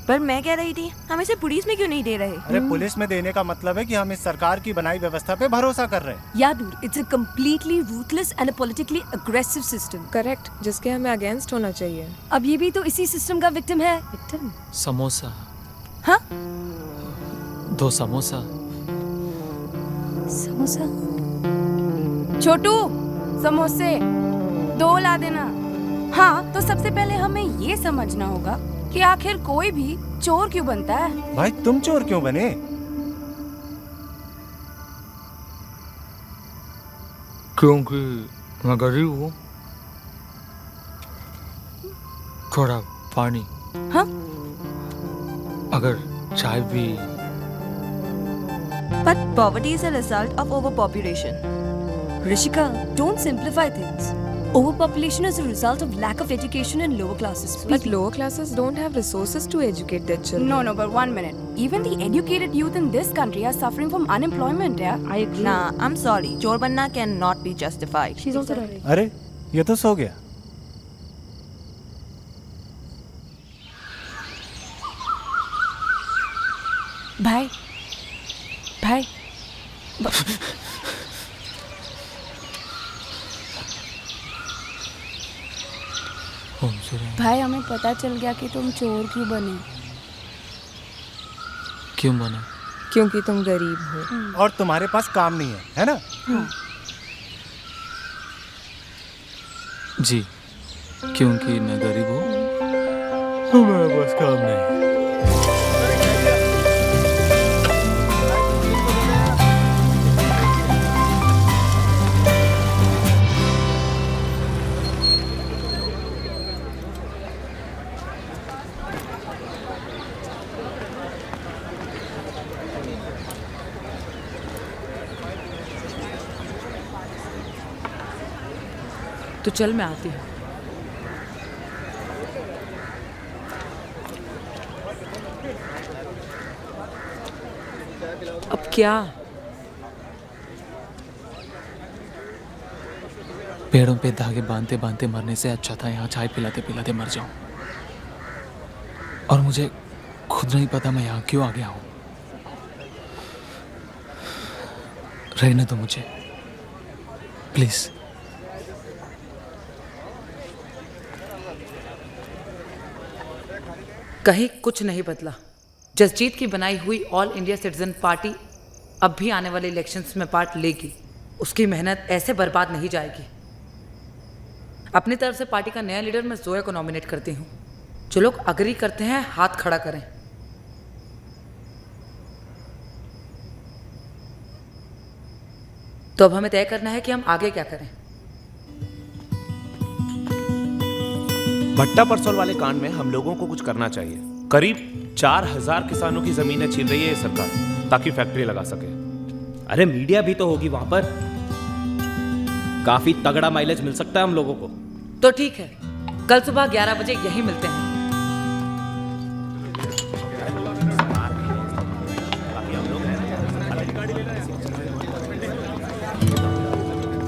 पर मैं कह रही थी हम इसे पुलिस में क्यों नहीं दे रहे? अरे पुलिस में देने का मतलब है कि हम इस सरकार की बनाई व्यवस्था पे भरोसा कर रहे हैं। Yeah, dude, it's a completely ruthless and a politically aggressive system. Correct, जिसके हमें अगेंस्ट होना चाहिए। अब ये भी तो इसी सिस्टम का विक्टिम है। विक्टिम? समोसा। हाँ? 2 समोसा। समोसा? छोटू, समोसे 2 ला देना। हाँ, तो सबसे पहले हमें ये समझना होगा कि आखिर कोई भी चोर क्यों बनता है। भाई तुम चोर क्यों बने? क्योंकि मैं गरीब हूँ। थोड़ा पानी। हाँ? अगर चाय भी। But poverty is a result of overpopulation. Rishika, don't simplify things. Overpopulation is a result of lack of education in lower classes. But lower classes don't have resources to educate their children. No, but 1 minute. Even the educated youth in this country are suffering from unemployment, yeah? I agree. Nah, I'm sorry. चोर बनना cannot be justified. She's also right. अरे ये तो सो गया। भाई भाई हमें पता चल गया कि तुम चोर क्यों बने। क्यों बना? क्योंकि तुम गरीब हो और तुम्हारे पास काम नहीं है ना? जी, क्योंकि मैं गरीब हूँ, मेरे पास काम नहीं। तो चल मैं आती हूँ। अब क्या? पेड़ों पे धागे बांधते बांधते मरने से अच्छा था यहाँ चाय पिलाते पिलाते मर जाऊं। और मुझे खुद नहीं पता मैं यहाँ क्यों आ गया हूँ। रहने दो मुझे प्लीज। कहीं कुछ नहीं बदला। जसजीत की बनाई हुई ऑल इंडिया सिटीजन पार्टी अब भी आने वाले इलेक्शंस में पार्ट लेगी। उसकी मेहनत ऐसे बर्बाद नहीं जाएगी। अपनी तरफ से पार्टी का नया लीडर मैं जोया को नॉमिनेट करती हूँ। जो लोग अग्री करते हैं हाथ खड़ा करें। तो अब हमें तय करना है कि हम आगे क्या करें। भट्टा परसोल वाले कांड में हम लोगों को कुछ करना चाहिए। करीब 4000 किसानों की जमीनें छीन रही है ये सरकार ताकि फैक्ट्री लगा सके। अरे मीडिया भी तो होगी वहां पर, काफी तगड़ा माइलेज मिल सकता है हम लोगों को। तो ठीक है, कल सुबह 11 बजे यहीं मिलते हैं।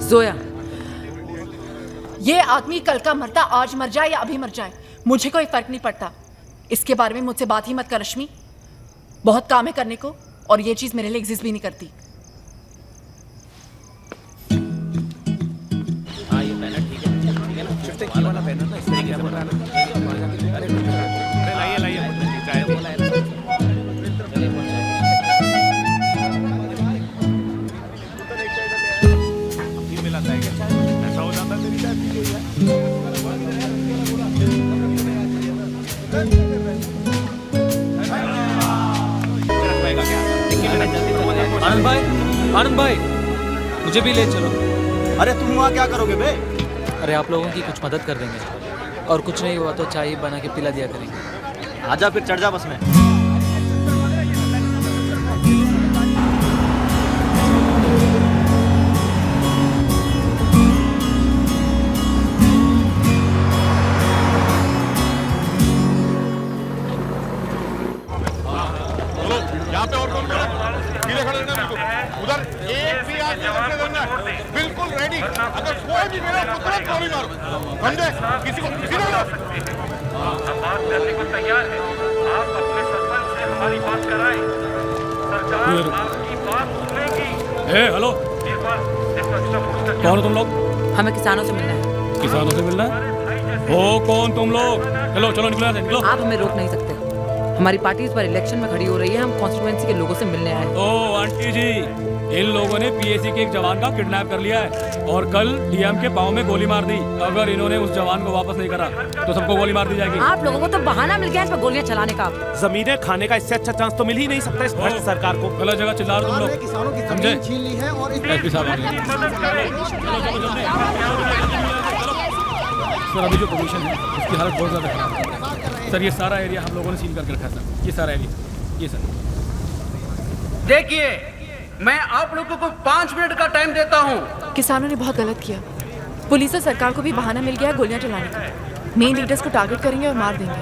जोया, ये आदमी कल का मरता आज मर जाए या अभी मर जाए मुझे कोई फर्क नहीं पड़ता। इसके बारे में मुझसे बात ही मत कर रश्मि। बहुत काम है करने को और ये चीज मेरे लिए एग्जिस्ट भी नहीं करती। हाँ ये बैनर ठीक है ना, शिफ्ट वाला बैनर ना इस तरीके से बोल रहा है। अरे लाइए ऐसा हो जाता तेरी चाय पी गई है। आनंद भाई मुझे भी ले चलो। अरे तुम वहाँ क्या करोगे बे? अरे आप लोगों की कुछ मदद कर देंगे और कुछ नहीं हुआ तो चाय बना के पिला दिया करेंगे। आजा फिर चढ़ जा बस में। यहाँ पे और कौन खड़ा है? सीधे खड़े रहना बिल्कुल। उधर एक भी आदमी रखने देना है। बिल्कुल रेडी। अगर कोई भी मेरा तो तुरंत गोली मारो। समझे? किसी को सीधे लो। बात करने को तैयार है। आप ए हेलो, कौन हो तुम लोग? हमें किसानों से मिलना है। किसानों से मिलना है? हो कौन तुम लोग? चलो चलो निकलो यहाँ से, निकलो। आप हमें रोक नहीं सकते। हमारी पार्टी इस बार इलेक्शन में खड़ी हो रही है, हम कॉन्स्टिट्यूएंसी के लोगों से मिलने आए हैं। ओ आंटी जी, इन लोगों ने पीएसी के एक जवान का किडनैप कर लिया है और कल डीएम के पाँव में गोली मार दी। अगर इन्होंने उस जवान को वापस नहीं करा तो सबको गोली मार दी जाएगी। आप लोगों को तो बहाना मिल गया इस पर गोलियां चलाने का। जमीनें खाने का इससे अच्छा चांस तो मिल ही नहीं सकता इस भ्रष्ट सरकार को। गलत जगह चिल्ला रहे तुम लोग, समझे? एसपी साहब आ गए। सर अभी जो पोजीशन है उसकी हालत बहुत ज़्यादा खराब है सर। ये सारा एरिया हम लोगों ने सील करके रखा है सर, ये सारा एरिया, ये सर। देखिए, मैं आप लोगों को 5 मिनट का टाइम देता हूँ। किसानों ने बहुत गलत किया। पुलिस और सरकार को भी बहाना मिल गया है गोलियां चलाने का। मेन लीडर्स को टारगेट करेंगे और मार देंगे।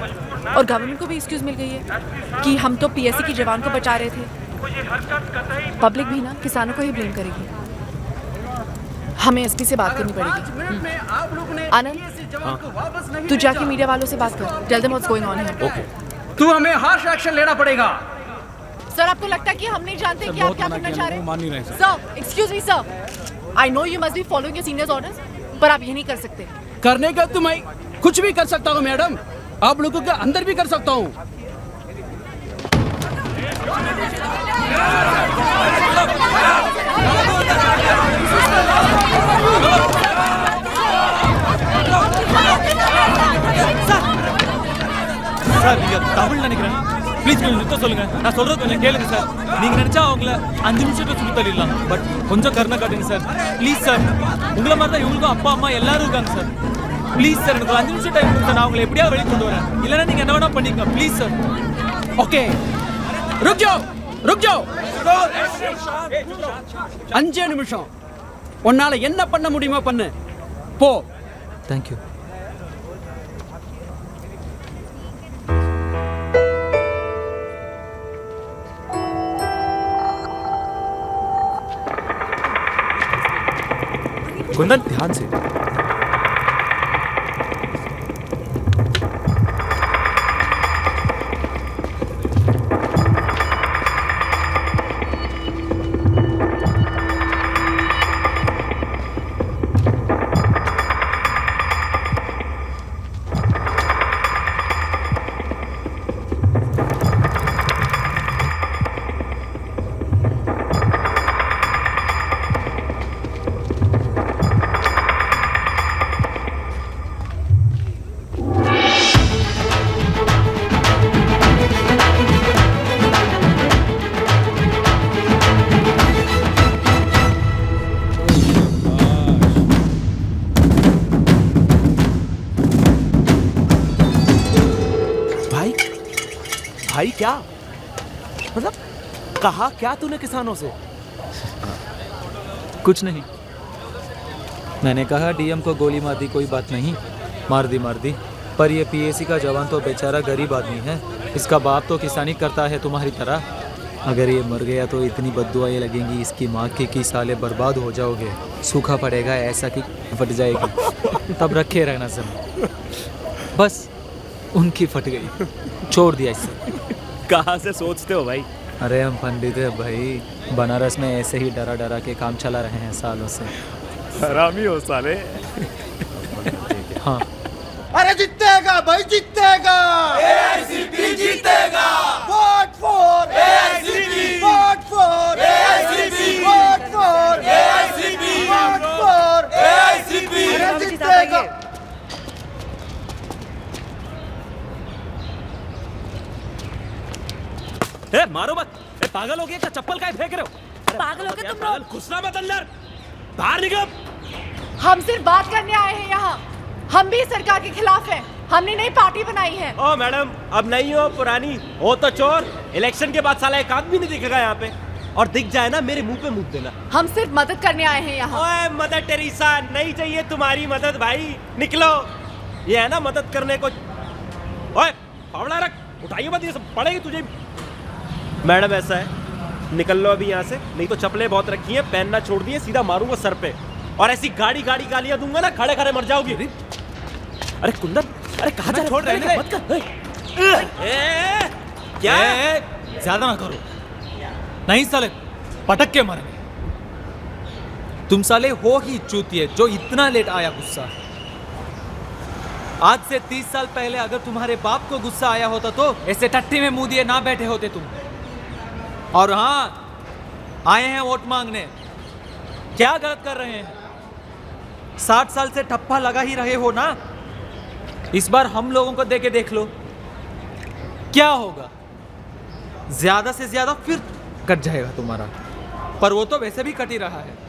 और गवर्नमेंट को भी एक्सक्यूज मिल गई है कि हम तो पीएससी की जवान को बचा रहे थे। पब्लिक भी ना किसानों को ही ब्लेम करेगी। हमें एसपी से बात करनी पड़ेगी। आनंद, तू जाके मीडिया वालों से बात कर। Tell them what's going on here. Okay. तू हमें हार्श एक्शन लेना पड़ेगा। सर, आपको लगता है कि हम नहीं जानते कि आप क्या करना चाह रहे हैं? मान नहीं रहे sir, excuse me sir. I know you must be following your seniors orders, पर आप ये नहीं कर सकते। करने का तो मैं कुछ भी कर सकता हूँ मैडम। आप लोगों के अंदर भी कर सकता हूँ। சார் நீங்க தமிழ்ல நினைக்கிறேன் ப்ளீஸ் கொஞ்சம் நிறுத்த சொல்லுங்க. நான் சொல்றது கொஞ்சம் கேளுங்க சார். நீங்க நினைச்சா அவங்கள 5 நிமிஷத்துல சுத்தி தள்ளிடலாம், பட் கொஞ்சம் கருணை காட்டுங்க சார் ப்ளீஸ் சார். உங்களை மாதிரி தான் இவங்களுக்கும் அப்பா அம்மா எல்லாரும் இருக்காங்க சார். ப்ளீஸ் சார், எனக்கு 5 நிமிஷம் டைம் கொடுங்க. நான் உங்களை எப்படியா வெளியே கொண்டு வரேன். இல்லைன்னா நீங்க என்ன வேணா பண்ணிக்கங்க ப்ளீஸ் சார். ஓகே, रुक जाओ, रुक जाओ. 5 நிமிஷம். உன்னால என்ன பண்ண முடியுமோ பண்ணு. போ. தேங்க்யூ. कुंदन ध्यान से। भाई क्या मतलब कहा क्या तूने किसानों से? कुछ नहीं, मैंने कहा डीएम को गोली मार दी, कोई बात नहीं, मार दी, पर ये पीएसी का जवान तो बेचारा गरीब आदमी है। इसका बाप तो किसानी करता है तुम्हारी तरह। अगर ये मर गया तो इतनी बद्दुआएं लगेंगी इसकी माँ की कि साले बर्बाद हो जाओगे। सूखा पड़ेगा ऐसा कि फट जाएगी, तब रखे रहना सब। बस उनकी फट गई, छोड़ दिया इससे। कहाँ से सोचते हो भाई? अरे हम पंडित है भाई, बनारस में ऐसे ही डरा डरा के काम चला रहे हैं सालों से। हरामी हो साले। हाँ। अरे जीतेगा भाई, जीतेगा एआईसीपी जीतेगा। Vote for AICP, vote for AICP, vote for AICP, vote for AICP. जीतेगा। ए मारो मत। ए पागल हो गया क्या? चप्पल काहे फेंक रहे हो? पागल हो गए तुम लोग? घुसना मत अंदर, बाहर निकल। हम सिर्फ बात करने आए हैं यहाँ। हम भी सरकार के खिलाफ हैं। हमने नई पार्टी बनाई है। ओ मैडम, अब नहीं हो पुरानी हो तो चोर। इलेक्शन के बाद साला एक आदमी नहीं दिखेगा यहाँ पे, और दिख जाए ना मेरे मुंह पे मुंह देना। हम सिर्फ मदद करने आए हैं यहाँ। ओए मदर टेरेसा, नहीं चाहिए तुम्हारी मदद भाई, निकलो। ये है ना मदद करने को। ओए फावड़ा रख, उठाइए मत, ये सब पड़ेगी तुझे। मैडम ऐसा है, निकल लो अभी यहाँ से, नहीं तो चप्पलें बहुत रखी हैं, पहनना छोड़ दिए, सीधा मारूंगा सर पे, और ऐसी गाड़ी गालियां दूंगा ना, खड़े खड़े मर जाओगी। अरे कुंदन, अरे कहाँ जा छोड़ रहे हैं? मत कर। क्या ज्यादा ना करो। नहीं साले, पटक के मरेंगे। तुम साले हो ही चूतिए जो इतना लेट आया गुस्सा। आज से 30 साल पहले अगर तुम्हारे बाप को गुस्सा आया होता तो ऐसे टट्टी में मुंह दिए ना बैठे होते तुम। और हाँ, आए हैं वोट मांगने। क्या गलत कर रहे हैं? 60 साल से ठप्पा लगा ही रहे हो ना। इस बार हम लोगों को देके देख लो क्या होगा। ज्यादा से ज्यादा फिर कट जाएगा तुम्हारा, पर वो तो वैसे भी कट ही रहा है।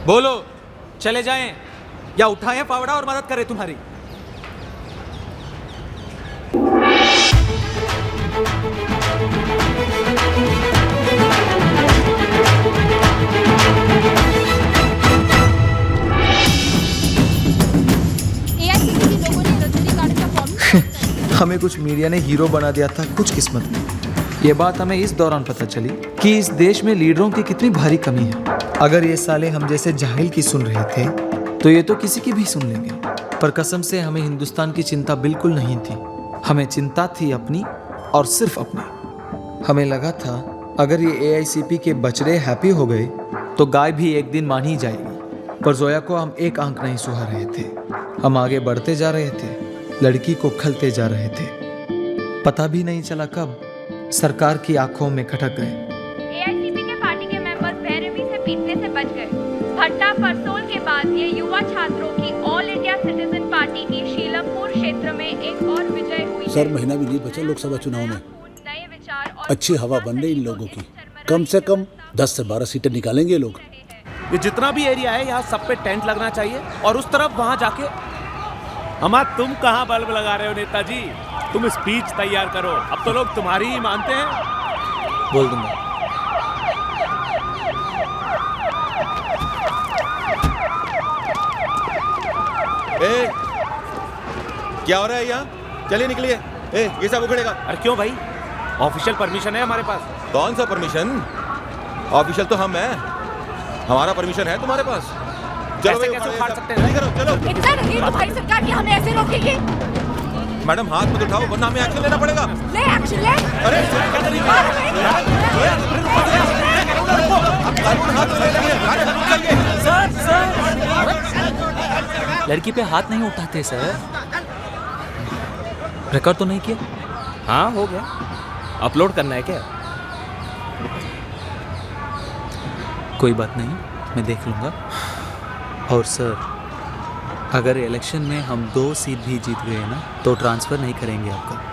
बोलो, चले जाएं या उठाएं फावड़ा और मदद करें तुम्हारी? हमें कुछ मीडिया ने हीरो बना दिया था कुछ किस्मत में। ये बात हमें इस दौरान पता चली कि इस देश में लीडरों की कितनी भारी कमी है। अगर ये साले हम जैसे जाहिल की सुन रहे थे तो ये तो किसी की भी सुन लेंगे। पर कसम से हमें हिंदुस्तान की चिंता बिल्कुल नहीं थी। हमें चिंता थी अपनी और सिर्फ अपनी। हमें लगा था अगर ये AICP के बछड़े हैप्पी हो गए तो गाय भी एक दिन मान ही जाएगी। पर जोया को हम एक आंख नहीं सुहा रहे थे। हम आगे बढ़ते जा रहे थे, लड़की को खलते जा रहे थे। पता भी नहीं चला कब सरकार की आंखों में खटक गए। AICP के पार्टी के मेंबर्स बेरहमी से पीटने से बच गए। भट्टा परसोल के बाद ये युवा छात्रों की ऑल इंडिया सिटीजन पार्टी की शीलमपुर क्षेत्र में एक और विजय हुई। सर, महीना भी नहीं बचा लोकसभा चुनाव में। अच्छी हवा बन रही इन लोगों की। कम से कम 10 से 12 सीटें निकालेंगे लोग। ये जितना भी एरिया है यहाँ सब पे टेंट लगना चाहिए और उस तरफ वहाँ जाके। अम्मा, तुम कहाँ बल्ब लगा रहे हो नेताजी? तुम स्पीच तैयार करो, अब तो लोग तुम्हारी ही मानते हैं। बोल दूंगा। क्या हो रहा है यहाँ? चलिए निकलिए। ये सब उखड़ेगा। अरे क्यों भाई? ऑफिशियल परमिशन है हमारे पास। कौन सा परमिशन? ऑफिशियल तो हम हैं। हमारा परमिशन है तुम्हारे पास? चलो ऐसे कैसे उखाड़ सकते हैं? चलो। इतना नहीं तुम्हारी सरकार की हमें ऐसे रोकेगी। मैडम, हाथ मत उठाओ वरना हमें एक्शन लेना पड़ेगा। ले एक्शन ले। अरे लड़की पे हाथ नहीं उठाते सर। रिकॉर्ड तो नहीं किया? हाँ, हो गया। अपलोड करना है क्या? कोई बात नहीं, मैं देख लूँगा। और सर, अगर इलेक्शन में हम 2 सीट भी जीत गए ना तो ट्रांसफ़र नहीं करेंगे आपका।